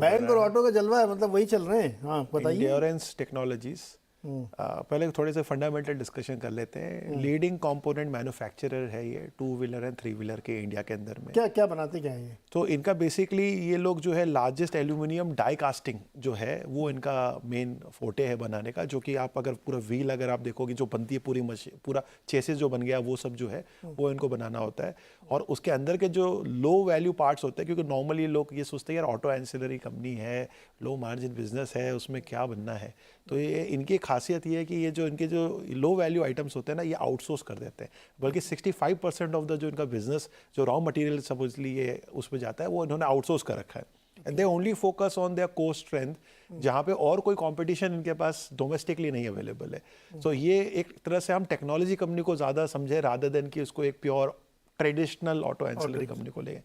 Bank और auto का जलवा है, मतलब वही चल रहे हैं। हाँ बताइए। एंड्योरेंस टेक्नोलॉजीज, पहले थोड़े से फंडामेंटल डिस्कशन कर लेते हैं। लीडिंग कंपोनेंट मैन्युफैक्चरर है ये 2 व्हीलर एंड 3 व्हीलर के इंडिया के अंदर में। क्या क्या बनाते क्या है ये? तो इनका बेसिकली ये लोग जो है लार्जेस्ट एल्यूमिनियम डाई कास्टिंग जो है वो इनका मेन फोटे है बनाने का, जो कि आप अगर पूरा व्हील अगर आप देखोगे जो बनती है पूरी मशीन, पूरा चेसिस जो बन गया वो सब जो है वो इनको बनाना होता है। और उसके अंदर के जो लो वैल्यू पार्ट्स होते हैं, क्योंकि नॉर्मली लोग ये सोचते हैं यार ऑटो एंसिलरी कंपनी है, लो मार्जिन बिजनेस है, उसमें क्या बनना है। तो ये इनकी खासियत ये है कि ये जो इनके जो लो वैल्यू आइटम्स होते हैं ना, ये आउटसोर्स कर देते हैं। बल्कि 65% ऑफ द जो इनका बिजनेस जो रॉ मटेरियल समझ लीजिए उसमें जाता है, वो इन्होंने आउटसोर्स कर रखा है। And they only focus on their core strength, जहाँ पे और कोई कंपटीशन इनके पास डोमेस्टिकली नहीं अवेलेबल है। सो ये एक तरह से हम टेक्नोलॉजी कंपनी को ज़्यादा समझे रादर देन कि उसको एक pure traditional auto ancillary company को ले।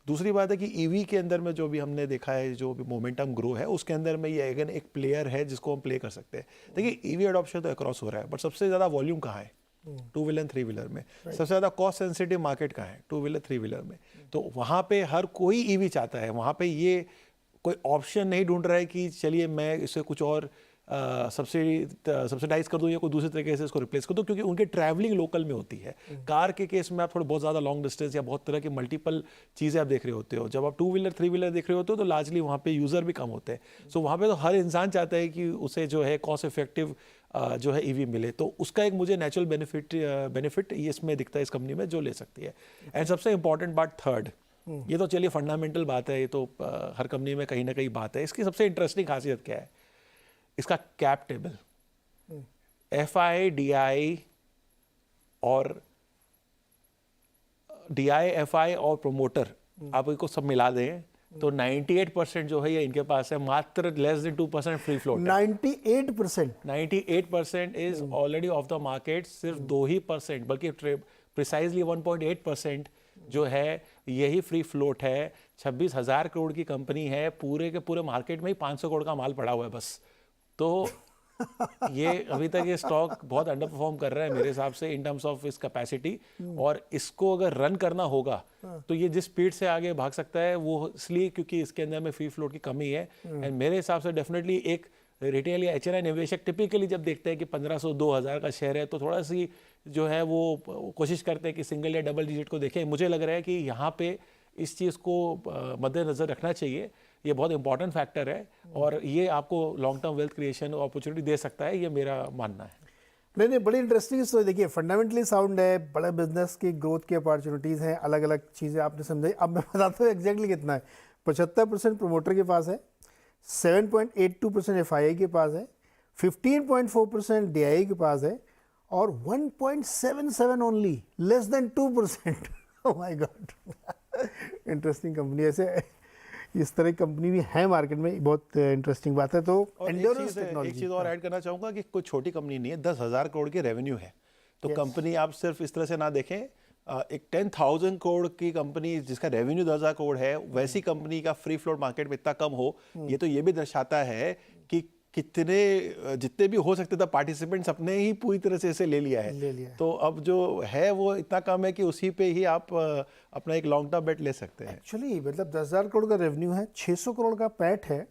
दूसरी बात है कि ईवी के अंदर में जो भी हमने देखा है, जो भी मोमेंटम ग्रो है उसके अंदर में ये अगेन एक प्लेयर है जिसको हम प्ले कर सकते हैं। देखिए ईवी एडॉप्शन तो अक्रॉस हो रहा है, बट सबसे ज़्यादा वॉल्यूम कहाँ है? 2 व्हीलर 3 व्हीलर में। सबसे ज़्यादा कॉस्ट सेंसिटिव मार्केट कहाँ है? 2 व्हीलर 3 व्हीलर में। तो वहाँ पे हर कोई ईवी चाहता है, वहाँ पे ये कोई ऑप्शन नहीं ढूंढ रहा है कि चलिए मैं इसे कुछ और सब्सिडाइज कर दूं या कोई दूसरे तरीके से इसको रिप्लेस कर दूं, क्योंकि उनके ट्रैवलिंग लोकल में होती है। कार के केस में आप थोड़े बहुत ज़्यादा लॉन्ग डिस्टेंस या बहुत तरह की मल्टीपल चीज़ें आप देख रहे होते हो। जब आप 2 व्हीलर 3 व्हीलर देख रहे होते हो तो लार्जली वहाँ पे यूज़र भी कम होते हैं। सो वहाँ पे तो हर इंसान चाहता है कि उसे जो है कॉस्ट इफेक्टिव जो है ईवी मिले। तो उसका एक मुझे नेचुरल बेनिफिट ये इसमें दिखता है इस कंपनी में, जो ले सकती है। एंड सबसे इंपॉर्टेंट बात थर्ड, ये तो चलिए फंडामेंटल बात है, ये तो हर कंपनी में कहीं ना कहीं बात है। इसकी सबसे इंटरेस्टिंग खासियत क्या है? इसका कैप टेबल, FI DI और DI FI और प्रोमोटर आप इनको सब मिला दें तो 98% जो है ये इनके पास है। मात्र less than 2% free float. 98% is already of the market. सिर्फ 2% बल्कि प्रिसाइजली 1.8% जो है यही फ्री फ्लोट है। 26,000 करोड़ की कंपनी है, पूरे के पूरे मार्केट में ही 500 करोड़ का माल पड़ा हुआ है बस। तो ये अभी तक ये स्टॉक बहुत अंडर परफॉर्म कर रहा है मेरे हिसाब से इन टर्म्स ऑफ इस कैपेसिटी। और इसको अगर रन करना होगा तो ये जिस स्पीड से आगे भाग सकता है वो इसलिए क्योंकि इसके अंदर में फ्री फ्लोट की कमी है। एंड मेरे हिसाब से डेफिनेटली एक रिटेल या HNI निवेशक टिपिकली जब देखते हैं कि 1500-2000 का शेयर है तो थोड़ा सी जो है वो कोशिश करते हैं कि सिंगल या डबल डिजिट को देखें। मुझे लग रहा है कि यहाँ पे इस चीज़ को मद्देनज़र रखना चाहिए। ये बहुत इंपॉर्टेंट फैक्टर है और ये आपको long term wealth creation opportunity दे सकता है, ये मेरा मानना है। नहीं, बड़ी इंटरेस्टिंग स्टोरी। देखिए फंडामेंटली साउंड है, बड़े बिजनेस की ग्रोथ की अपॉर्चुनिटीज़ हैं, अलग अलग चीज़ें आपने समझाई। अब मैं बताता हूँ एग्जैक्टली कितना है। 75% प्रोमोटर के पास है, 7.82% FII के पास है, 15.4% DI के पास है और 1.77 only, less than 2%। Oh my God, interesting company. ऐसे इस तरह की कंपनी भी है मार्केट में, बहुत इंटरेस्टिंग बात है। तो एंड्योरेंस टेक्नोलॉजी, एक चीज़ और ऐड करना चाहूँगा कि कोई छोटी कंपनी नहीं है, 10,000 करोड़ की रेवेन्यू है। तो कंपनी आप सिर्फ इस तरह से ना देखें, एक 10,000 करोड़ की कंपनी जिसका रेवेन्यू 10,000 करोड़ है, वैसी कंपनी का फ्री फ्लोट मार्केट में इतना कम हो, ये तो ये भी दर्शाता है कि जितने भी हो सकते थे पार्टिसिपेंट्स अपने ही पूरी तरह से इसे ले लिया है। तो अब जो है वो इतना कम है कि उसी पे ही आप अपना एक लॉन्ग टर्म बेट ले सकते हैं। एक्चुअली मतलब 10,000 करोड़ का रेवेन्यू है, 600 करोड़ का पैट है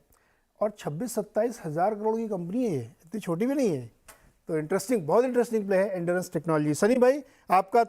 और 26-27 हज़ार करोड़ की कंपनी है। ये इतनी छोटी भी नहीं है। तो इंटरेस्टिंग, बहुत इंटरेस्टिंग प्ले है एंड्योरेंस टेक्नोलॉजी। सनी भाई आपका